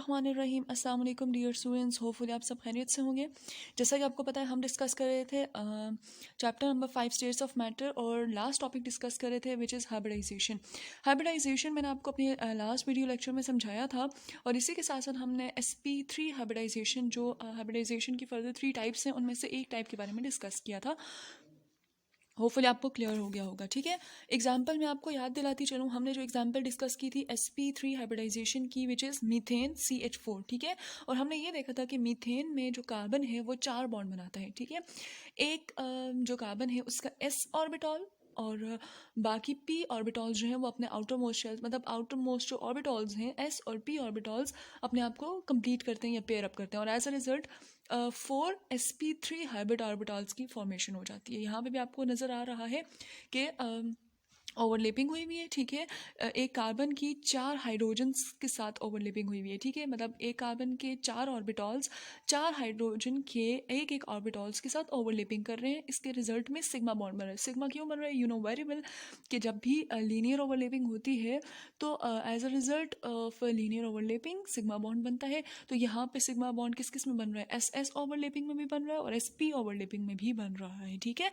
बिस्मिल्लाहिर्रहमानिर्रहीम। अस्सलाम वालेकुम डियर स्टूडेंट्स, होपफुली आप सब खैरियत से होंगे। जैसा कि आपको पता है हम डिस्कस कर रहे थे chapter number 5 states of matter और लास्ट टॉपिक डिस्कस कर रहे थे विच इज़ हाइब्रिडाइजेशन। हाइब्रिडाइजेशन मैंने आपको अपने लास्ट वीडियो लेक्चर में समझाया था और इसी के साथ साथ हमने SP3 हाइब्रिडाइजेशन जो हाइब्रिडाइजेशन की फर्दर 3 टाइप्स हैं उनमें से एक टाइप के बारे में डिस्कस किया था। होपफुली आपको क्लियर हो गया होगा। ठीक है, एग्जाम्पल मैं आपको याद दिलाती चलूँ, हमने जो एग्जाम्पल डिस्कस की थी SP3 हाइब्रिडाइजेशन की विच इज़ मीथेन CH4। ठीक है, और हमने ये देखा था कि मीथेन में जो कार्बन है वो 4 बॉन्ड बनाता है। ठीक है, एक जो कार्बन है उसका S ऑर्बिटॉल और बाकी P ऑर्बिटॉल्स जो हैं वो अपने आउटर मोस्ट शेल्स मतलब आउटर मोस्ट जो ऑर्बिटॉल्स हैं S और P ऑर्बिटॉल्स अपने आप को कंप्लीट करते हैं या पेयर अप करते हैं और as a result 4sp3 hybrid orbitals की फॉर्मेशन हो जाती है। यहाँ पे भी आपको नज़र आ रहा है कि ओवरलैपिंग हुई हुई है। ठीक है, एक कार्बन की 4 हाइड्रोजन्स के साथ ओवरलैपिंग हुई हुई है। ठीक है, मतलब एक कार्बन के 4 ऑर्बिटॉल्स 4 हाइड्रोजन के एक एक ऑर्बिटॉल्स के साथ ओवरलैपिंग कर रहे हैं। इसके रिजल्ट में सिग्मा बॉन्ड बन रहा है। सिग्मा क्यों बन रहा है? यू नो वेरी वेल कि जब भी लीनियर ओवरलैपिंग होती है तो as a result of linear overlapping sigma bond बनता है। तो यहाँ पे सिग्मा बॉन्ड किस किस में बन रहा है? SS ओवरलैपिंग में भी बन रहा है और SP ओवरलैपिंग में भी बन रहा है। ठीक है,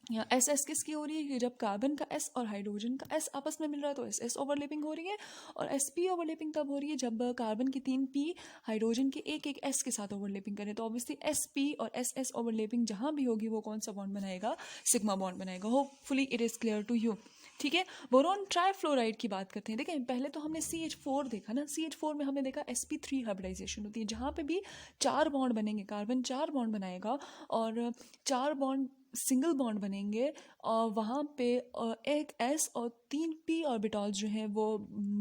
या SS किसकी हो रही है कि जब कार्बन का S और हाइड्रोजन का S आपस में मिल रहा है तो SS ओवरलैपिंग हो रही है और SP ओवरलैपिंग तब हो रही है जब कार्बन की 3 P हाइड्रोजन के एक एक S के साथ ओवरलैपिंग करें। तो ऑब्वियसली SP और SS ओवरलैपिंग जहाँ भी होगी वो कौन सा बॉन्ड बनाएगा? सिग्मा बॉन्ड बनाएगा। Hopefully it is clear to you. ठीक है, बोरोन ट्राइफ्लोराइड की बात करते हैं। देखें, पहले तो हमने CH4 देखा ना, CH4 में हमने देखा SP3 हाइब्रिडाइजेशन होती है जहाँ पे भी 4 बॉन्ड बनेंगे, कार्बन 4 बॉन्ड बनाएगा और 4 बॉन्ड सिंगल बॉन्ड बनेंगे और वहाँ पे एक S और 3 P ऑर्बिटॉल्स जो हैं वो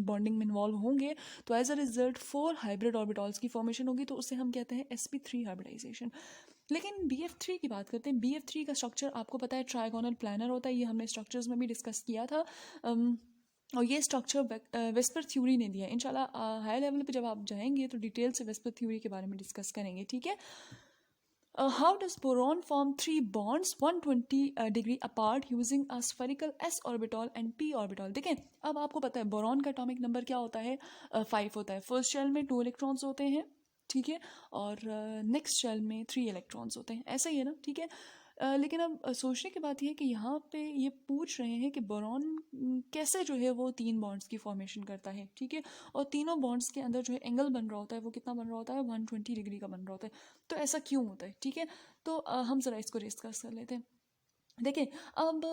बॉन्डिंग में इन्वॉल्व होंगे। तो एज अ रिजल्ट 4 हाइब्रिड ऑर्बिटॉल्स की फॉर्मेशन होगी, तो उसे हम कहते हैं SP3 हाइब्रिडाइजेशन। लेकिन BF3 की बात करते हैं। BF3 का स्ट्रक्चर आपको पता है ट्राइगोनल प्लानर होता है। ये हमने स्ट्रक्चर्स में भी डिस्कस किया था और ये स्ट्रक्चर वेस्पर थ्योरी ने दिया है। इंशाल्लाह हाई लेवल पे जब आप जाएंगे तो डिटेल से वेस्पर थ्योरी के बारे में डिस्कस करेंगे। ठीक है, how does boron form 3 bonds 120 degree apart using a spherical s orbital and p orbital? देखें, अब आपको पता है बोरॉन का एटॉमिक नंबर क्या होता है? 5 होता है। फर्स्ट शेल में 2 इलेक्ट्रॉन्स होते हैं। ठीक है, और नेक्स्ट शेल में 3 इलेक्ट्रॉन्स होते हैं। ऐसा ही है ना? ठीक है, लेकिन अब सोचने की बात यह है कि यहाँ पे ये पूछ रहे हैं कि बोरॉन कैसे जो है वो 3 बॉन्ड्स की फॉर्मेशन करता है। ठीक है, और तीनों बॉन्ड्स के अंदर जो है एंगल बन रहा होता है वो कितना बन रहा होता है? 120 डिग्री का बन रहा होता है। तो ऐसा क्यों होता है? ठीक है, तो हम ज़रा इसको डिस्कस कर लेते हैं। देखिए, अब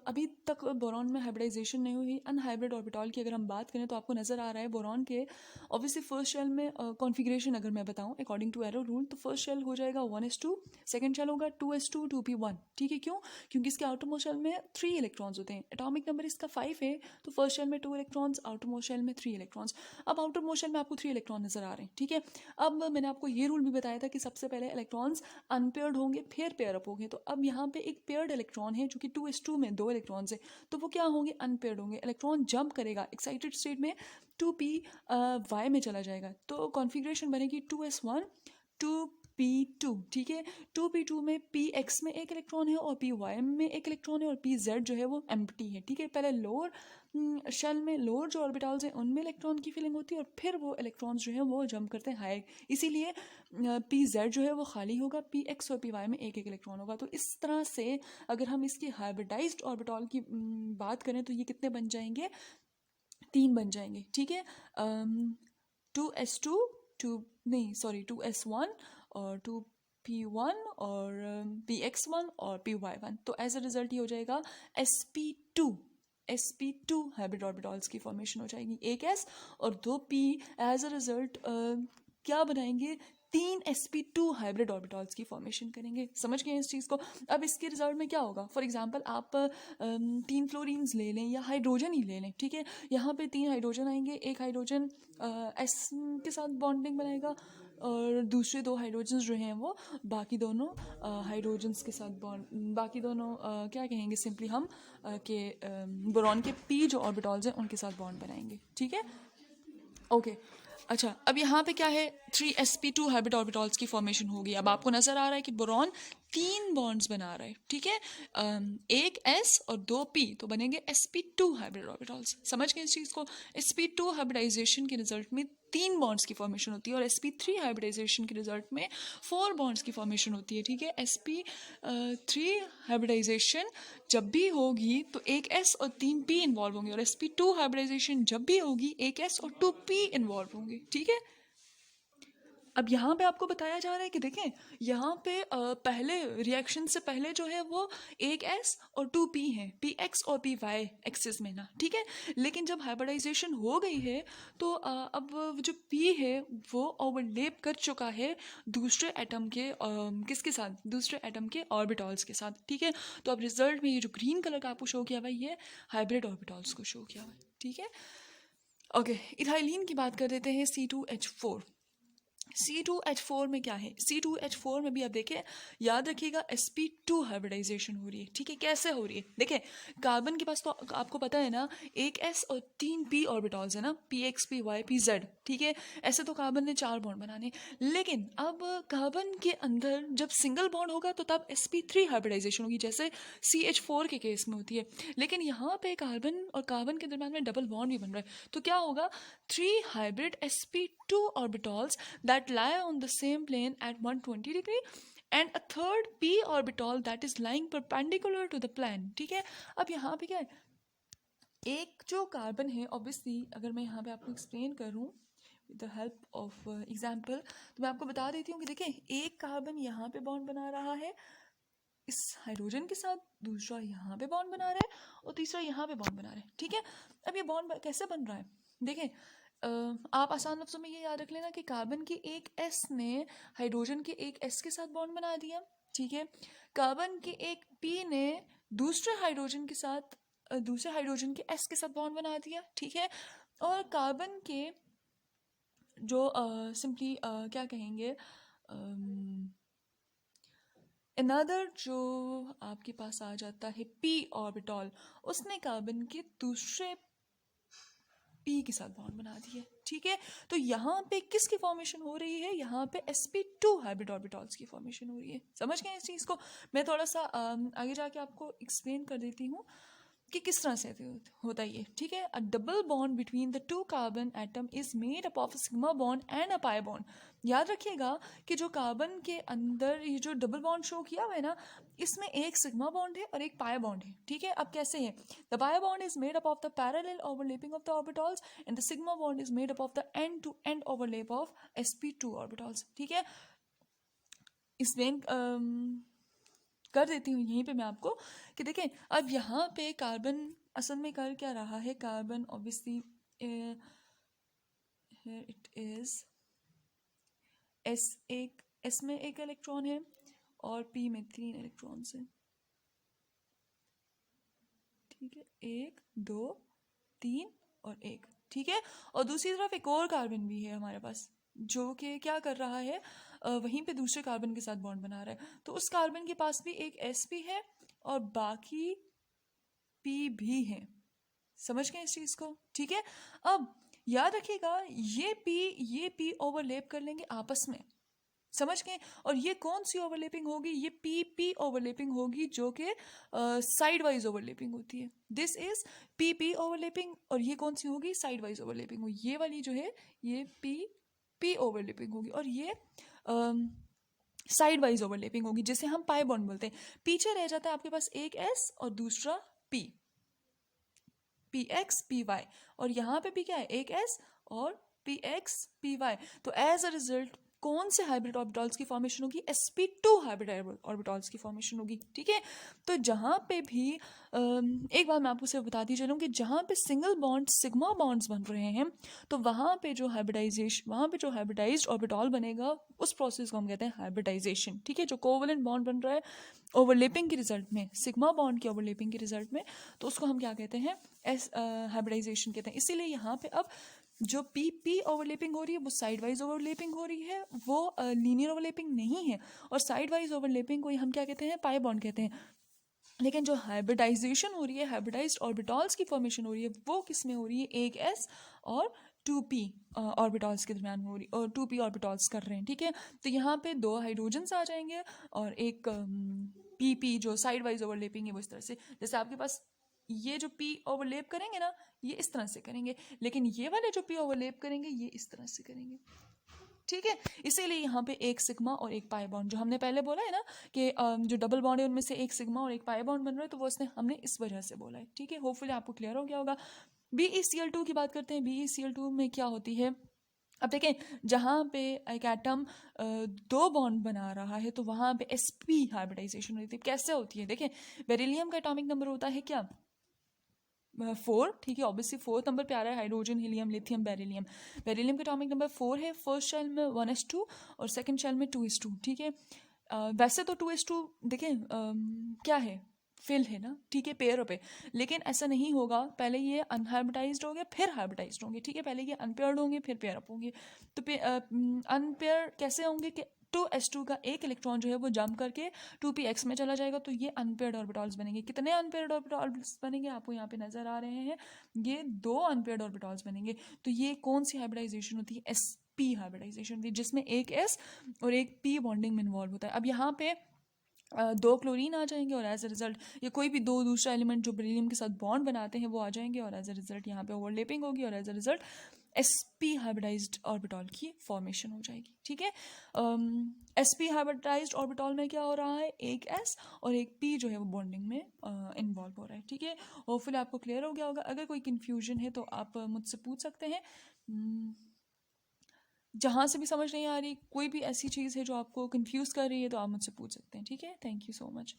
अभी तक बोरॉन में हाइब्रिडाइजेशन नहीं हुई। अनहाइब्रिड ऑर्बिटॉल की अगर हम बात करें तो आपको नज़र आ रहा है बोरॉन के ऑब्वियसली फर्स्ट शेल में कॉन्फ़िगरेशन अगर मैं बताऊं अकॉर्डिंग टू एरो रूल तो फर्स्ट शेल हो जाएगा 1s2, सेकंड शेल होगा 2s2 2p1। ठीक है, क्यों? क्योंकि इसके आउटर मोस्ट शेल में 3 इलेक्ट्रॉन्स होते हैं। एटॉमिक नंबर इसका 5 है तो फर्स्ट शेल में 2 इलेक्ट्रॉन्स, आउटर मोस्ट शेल में 3 इलेक्ट्रॉन्स। अब आउटर मोस्ट शेल में आपको 3 इलेक्ट्रॉन नज़र आ रहे हैं। ठीक है, अब मैंने आपको ये रूल भी बताया था कि सबसे पहले इलेक्ट्रॉन्स अनपेयर्ड होंगे फिर पेयर अप होंगे। तो अब यहाँ पे एक पेयर्ड इलेक्ट्रॉन है जो कि 2s2 में 2 इलेक्ट्रॉन्स है, तो वो क्या होंगे? अनपेयर्ड होंगे। इलेक्ट्रॉन जंप करेगा एक्साइटेड स्टेट में 2p y में चला जाएगा, तो कॉन्फ़िगरेशन बनेगी 2s1 2p2। ठीक है, 2p2 में px में एक इलेक्ट्रॉन है और py में एक इलेक्ट्रॉन है और pz जो है वो एम्प्टी है। ठीक है, पहले लोअर शेल में लोअर जो ऑर्बिटल्स हैं उनमें इलेक्ट्रॉन की फिलिंग होती है और फिर वो इलेक्ट्रॉन्स जो है वो जंप करते हैं हाई, इसीलिए pz जो है वो खाली होगा, px और py में एक एक इलेक्ट्रॉन होगा। तो इस तरह से अगर हम इसकी हाइब्रिडाइज्ड ऑर्बिटल की बात करें तो ये कितने बन जाएंगे? 3 बन जाएंगे। ठीक है, 2s2 2s1 और 2p1 और px1 और py1। तो एज अ रिजल्ट ये हो जाएगा sp2 हाइब्रिड ऑर्बिटल्स की फॉर्मेशन हो जाएगी। एक s और 2p एज अ रिजल्ट क्या बनाएंगे? 3 sp2 हाइब्रिड ऑर्बिटल्स की फॉर्मेशन करेंगे। समझ गए इस चीज़ को? अब इसके रिजल्ट में क्या होगा? फॉर एग्जांपल आप 3 फ्लोरीन्स ले लें या हाइड्रोजन ही ले लें। ठीक है, यहाँ पे 3 हाइड्रोजन आएंगे, एक हाइड्रोजन S के साथ बॉन्डिंग बनाएगा और दूसरे 2 हाइड्रोजन्स जो हैं वो बाकी दोनों हाइड्रोजन्स के साथ बॉन्ड, बाकी दोनों क्या कहेंगे सिंपली हम कि बोरॉन के P जो ऑर्बिटल्स हैं उनके साथ बॉन्ड बनाएंगे। ठीक है, ओके। अच्छा, अब यहाँ पे क्या है? 3sp2 हाइब्रिड ऑर्बिटल्स की फॉर्मेशन होगी। अब आपको नज़र आ रहा है कि बोरॉन तीन बॉन्ड्स बना रहा है, ठीक है, एक S और दो P, तो बनेंगे sp2 हाइब्रिड ऑर्बिटल्स। समझ गए इस चीज़ को? sp2 हाइब्रिडाइजेशन के रिजल्ट में तीन बॉन्ड्स की फॉर्मेशन होती है और sp3 हाइब्रिडाइजेशन के रिजल्ट में फोर बॉन्ड्स की फॉर्मेशन होती है, ठीक है। sp3 हाइब्रिडाइजेशन जब भी होगी तो एक S और तीन P इन्वॉल्व होंगे, और sp2 हाइब्रिडाइजेशन जब भी होगी एक S और टू P इन्वॉल्व होंगे, ठीक है। अब यहाँ पे आपको बताया जा रहा है कि देखें, यहाँ पे पहले रिएक्शन से पहले जो है वो एक S और टू P है, PX और PY एक्सिस में ना, ठीक है। लेकिन जब हाइब्रिडाइजेशन हो गई है तो अब जो P है वो ओवरलैप कर चुका है दूसरे एटम के किसके साथ, दूसरे एटम के ऑर्बिटल्स के साथ, ठीक है। तो अब रिजल्ट में ये जो ग्रीन कलर का आपको शो किया हुआ है ये हाइब्रिड ऑर्बिटल्स को शो किया हुआ है, ठीक है। ओके, इथाइलिन की बात कर देते हैं, C2H4। C2H4 में क्या है, C2H4 में भी आप देखें, याद रखिएगा sp2 हाइब्रिडाइजेशन हो रही है, ठीक है। कैसे हो रही है, देखें, कार्बन के पास तो आपको पता है ना एक S और तीन P ऑर्बिटल्स है ना, PX PY PZ, ठीक है। ऐसे तो कार्बन ने चार बॉन्ड बनाने, लेकिन अब कार्बन के अंदर जब सिंगल बॉन्ड होगा तो तब sp3 हाइब्रिडाइजेशन होगी, जैसे CH4 के केस में होती है। लेकिन यहाँ पे कार्बन और कार्बन के दरम्यान में डबल बॉन्ड भी बन रहा है, तो क्या होगा, three hybrid sp2 orbitals that lie on the same plane at 120 degree and a third p orbital that is lying perpendicular to the plane, ठीक है। अब यहाँ पे क्या है, एक जो कार्बन है, ऑब्वियसली अगर मैं यहाँ पे आपको एक्सप्लेन करूँ with the help of example, तो मैं आपको बता देती हूँ कि देखिए, एक कार्बन यहाँ पे बॉन्ड बना रहा है इस हाइड्रोजन के साथ, दूसरा यहाँ पे बॉन्ड बना रहा है और तीसरा यहाँ पे बॉन्ड बना रहा है, ठीक है। अब ये बॉन्ड कैसे बन रहा है, देखें, आप आसान लफ्जों में ये याद रख लेना कि कार्बन की एक S ने हाइड्रोजन के एक S के साथ बॉन्ड बना दिया, ठीक है। कार्बन के एक P ने दूसरे हाइड्रोजन के साथ दूसरे हाइड्रोजन के S के साथ बॉन्ड बना दिया, ठीक है। और कार्बन के जो सिंपली क्या कहेंगे, अनदर जो आपके पास आ जाता है P ऑर्बिटल, उसने कार्बन के दूसरे P के साथ बॉन्ड बना दिए, ठीक है। तो यहाँ पे किसकी फॉर्मेशन हो रही है, यहाँ पे sp2 हाइब्रिड ऑर्बिटल्स की फॉर्मेशन हो रही है। समझ गए इस चीज़ को? मैं थोड़ा सा आगे जाके आपको एक्सप्लेन कर देती हूँ कि किस तरह से होता है ये, ठीक है। अ double bond between the two carbon atom is made up of sigma bond and a pi bond. याद रखिएगा कि जो कार्बन के अंदर ये जो डबल बॉन्ड शो किया हुआ है ना, इसमें एक सिग्मा बॉन्ड है और एक पाई बॉन्ड है, ठीक है। अब कैसे है, the pi bond is made up of the parallel overlapping of the orbitals and the sigma bond is made up of the end to end overlap of sp2 orbitals, ठीक है। Explain कर देती हूँ यहीं पे मैं आपको कि देखें, अब यहाँ पे कार्बन असल में कर क्या रहा है, carbon obviously it is S में एक इलेक्ट्रॉन है और P में तीन इलेक्ट्रॉन्स हैं, ठीक है, एक दो तीन और एक, ठीक है। और दूसरी तरफ एक और कार्बन भी है हमारे पास जो कि क्या कर रहा है, वहीं पे दूसरे कार्बन के साथ बॉन्ड बना रहा है, तो उस कार्बन के पास भी एक S भी है और बाकी P भी है। समझ गए इस चीज़ को, ठीक है। अब याद रखिएगा ये P ओवरलैप कर लेंगे आपस में, समझ गए। और ये कौन सी ओवरलैपिंग होगी, ये P ओवरलैपिंग होगी जो कि साइड वाइज ओवरलैपिंग होती है। दिस इज P ओवरलैपिंग, और ये कौन सी होगी, साइड वाइज ओवरलैपिंग होगी। ये वाली जो है ये P ओवरलैपिंग होगी और ये साइड वाइज ओवरलैपिंग होगी, जिसे हम पाई बॉन्ड बोलते हैं। पीछे रह जाता है आपके पास एक S और दूसरा P, PX PY, और यहाँ पे भी क्या है, एक S और PX PY। तो एज अ रिजल्ट कौन से हाइब्रिड ऑर्बिटल्स की फॉर्मेशन होगी, sp2 हाइब्रिड ऑर्बिटल्स की फॉर्मेशन होगी, ठीक है। तो जहाँ पे भी एक बार मैं आपको सिर्फ बताती चलूँ कि जहाँ पे सिंगल बॉन्ड सिग्मा बॉन्ड्स बन रहे हैं, तो वहाँ पे जो हाइब्रिडाइज्ड ऑर्बिटल बनेगा उस प्रोसेस को हम कहते हैं हाइब्रिडाइजेशन, ठीक है। जो कोवलेंट बॉन्ड बन रहा है ओवरलैपिंग के रिजल्ट में, सिग्मा बॉन्ड की ओवरलैपिंग के रिजल्ट में, तो उसको हम क्या कहते हैं, हाइब्रिडाइजेशन कहते हैं। इसीलिए यहाँ पे अब जो P ओवरलैपिंग हो रही है वो साइड वाइज ओवरलैपिंग हो रही है, वो लीनियर ओवरलैपिंग नहीं है। और साइड वाइज ओवरलैपिंग को हम क्या कहते हैं, पाई बॉन्ड कहते हैं। लेकिन जो हाइब्रिडाइजेशन हो रही है, हाइब्रिडाइज्ड ऑर्बिटल्स की फॉर्मेशन हो रही है, वो किस में हो रही है, एक S और 2p ऑर्बिटॉल्स के दरमियान हो रही और 2p ऑर्बिटॉल्स कर रहे हैं, ठीक है। तो यहाँ पे 2 हाइड्रोजन्स आ जाएंगे और एक pp जो साइड वाइज ओवरलेपिंग है वो इस तरह से, जैसे आपके पास ये जो p ओवरलेप करेंगे ना ये इस तरह से करेंगे, लेकिन ये वाले जो p ओवरलेप करेंगे ये इस तरह से करेंगे, ठीक है। इसीलिए यहाँ पे एक सिग्मा और एक पाई बॉन्ड, जो हमने पहले बोला है ना कि जो डबल बॉन्ड है उनमें से एक सिग्मा और एक पाई बॉन्ड बन रहा है, तो वो उसने हमने इस वजह से बोला है, ठीक है। होपफुली आपको क्लियर हो गया होगा। BeCl2 की बात करते हैं। BeCl2 में क्या होती है, अब देखें जहाँ पे एक एटम 2 बॉन्ड बना रहा है तो वहाँ पे sp हाइब्रिडाइजेशन होती है। कैसे होती है, देखें बेरिलियम का एटॉमिक नंबर होता है क्या 4, ठीक है। ऑब्वियसली 4th नंबर पे आ रहा है hydrogen, helium, lithium, beryllium. Beryllium का एटॉमिक नंबर 4 है, फर्स्ट शेल में 1s2 और सेकंड शेल में 2s2, ठीक है। वैसे तो 2s2 देखें क्या है, फिल है ना, ठीक है, पेयर पे, लेकिन ऐसा नहीं होगा, पहले ये अनहाइब्रिडाइज्ड होंगे फिर हाइब्रिडाइज्ड होंगे, ठीक है। पहले ये अनपेयर्ड होंगे फिर पेयर अप होंगे। तो अनपेयर कैसे होंगे कि 2s2 का एक इलेक्ट्रॉन जो है वो जंप करके 2px में चला जाएगा, तो ये अनपेयर्ड ऑर्बिटॉल्स बनेंगे। कितने अनपेयर्ड ऑर्बिटॉल्स बनेंगे आपको यहाँ पे नजर आ रहे हैं, ये 2 अनपेयर्ड ऑर्बिटॉल्स बनेंगे। तो ये कौन सी हाइब्रिडाइजेशन होती है, sp हाइब्रिडाइजेशन होती है, जिसमें एक s और एक p बॉन्डिंग में इन्वॉल्व होता है। अब यहाँ पे 2 क्लोरीन आ जाएंगे और एज अ रिजल्ट या कोई भी 2 दूसरा एलिमेंट जो बेरिलियम के साथ बॉन्ड बनाते हैं वो आ जाएंगे और एज अ रिजल्ट यहाँ पे ओवरलेपिंग होगी और as a result sp hybridized orbital की फॉर्मेशन हो जाएगी, ठीक है। sp हाइब्रिडाइज्ड ऑर्बिटॉल में क्या हो रहा है, एक s और एक p जो है वो बॉन्डिंग में इन्वॉल्व हो रहा है, ठीक है। होपफुली आपको क्लियर हो गया होगा। अगर कोई कन्फ्यूजन है तो आप मुझसे पूछ सकते हैं। जहाँ से भी समझ नहीं आ रही, कोई भी ऐसी चीज़ है जो आपको कंफ्यूज कर रही है तो आप मुझसे पूछ सकते हैं, ठीक है। Thank you so much.